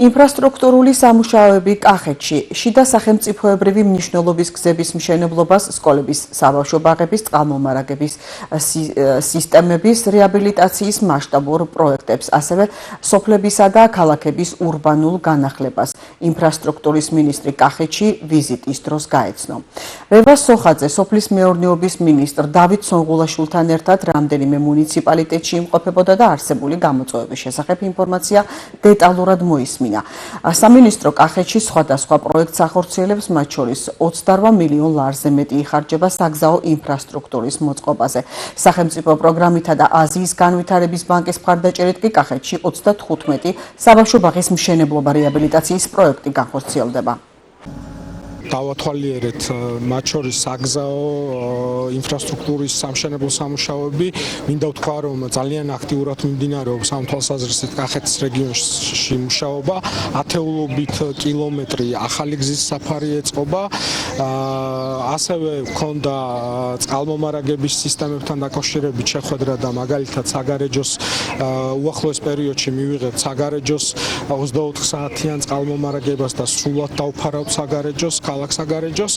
ინფრასტრუქტურული სამუშაოები კახეთში, შიდა სახელმწიფოებრივი მნიშვნელობის გზების მშენებლობას, სკოლების, საბავშვო ბაღების, წყალმომარაგების სისტემების რეაბილიტაციის მასშტაბურ პროექტებს, ასევე სოფლებისა და ქალაქების ურბანულ განახლებას. ინფრასტრუქტურის მინისტრი კახეთში ვიზიტის დროს გაეცნო. რევაზ სოხაძე სოფლის მეურნეობის მინისტრ დავით სონღულაშვილთან ერთად რამდენიმე მუნიციპალიტეტში იმყოფებოდა და არსებული გამოწვევების შესახებ ინფორმაცია დეტალურად მოისმინა. სამინისტრო კახეთში სხვადასხვა პროექტს ახორციელებს, მათ შორის 28 მილიონ ლარზე მეტი იხარჯება საგზაო ინფრასტრუქტურის მოწყობაზე. სახელმწიფო პროგრამითა და აზიის განვითარების ბანკის მხარდაჭერით კი კახეთში 35 საბავშვო ბაღის მშენებლობა რეაბილიტაციის პროექტი განხორციელდება. დავათვალიერეთ მათ შორის საგზაო ინფრასტრუქტურის სამშენებლო სამუშაოები. მინდა ვთქვა, რომ ძალიან აქტიურად მიმდინარეობს ამ თვალსაზრისით კახეთის რეგიონში მუშაობა. ათეულობით კილომეტრი ახალი გზის საფარი ეწყობა. ასევე ჰქონდა წყალმომარაგების სისტემებთან დაკავშირებით შეხვედრა და მაგალითად საგარეჯოს უახლოეს პერიოდში მივიღებთ საგარეჯოს 24 საათიან წყალმომარაგებას და სრულად დავფარავთ საგარეჯოს. საგარეჯოს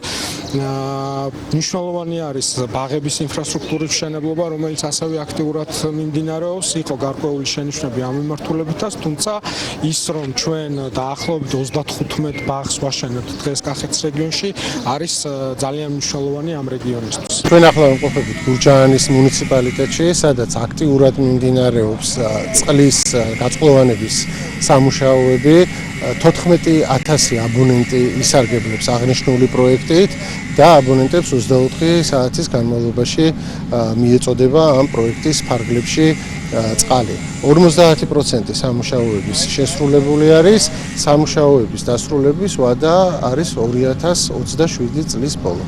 მნიშვნელოვანი არის ბაღების ინფრასტრუქტურის მშენებლობა, რომელიც ასევე აქტიურად მიმდინარეობს. იყო გარკვეული შენიშვნები ამ მიმართულებითაც, თუმცა ის რომ ჩვენ დაახლოებით 35 ბაღს ვაშენებთ დღეს კახეთის რეგიონში, არის ძალიან მნიშვნელოვანი ამ რეგიონისთვის. ჩვენ ახლა ვიმყოფებით გურჯაანის მუნიციპალიტეტში, სადაც აქტიურად მიმდინარეობს წყლის გაწყლოვანების სამუშაოები. 14,000 აბონენტი ისარგებლებს აღნიშნული პროექტით და აბონენტებს 24 საათის განმავლობაში მიეწოდება ამ პროექტის ფარგლებში წყალი. 50% სამუშაოების შესრულებული არის, სამუშაოების დასრულების ვადა არის 2027 წლის ბოლო.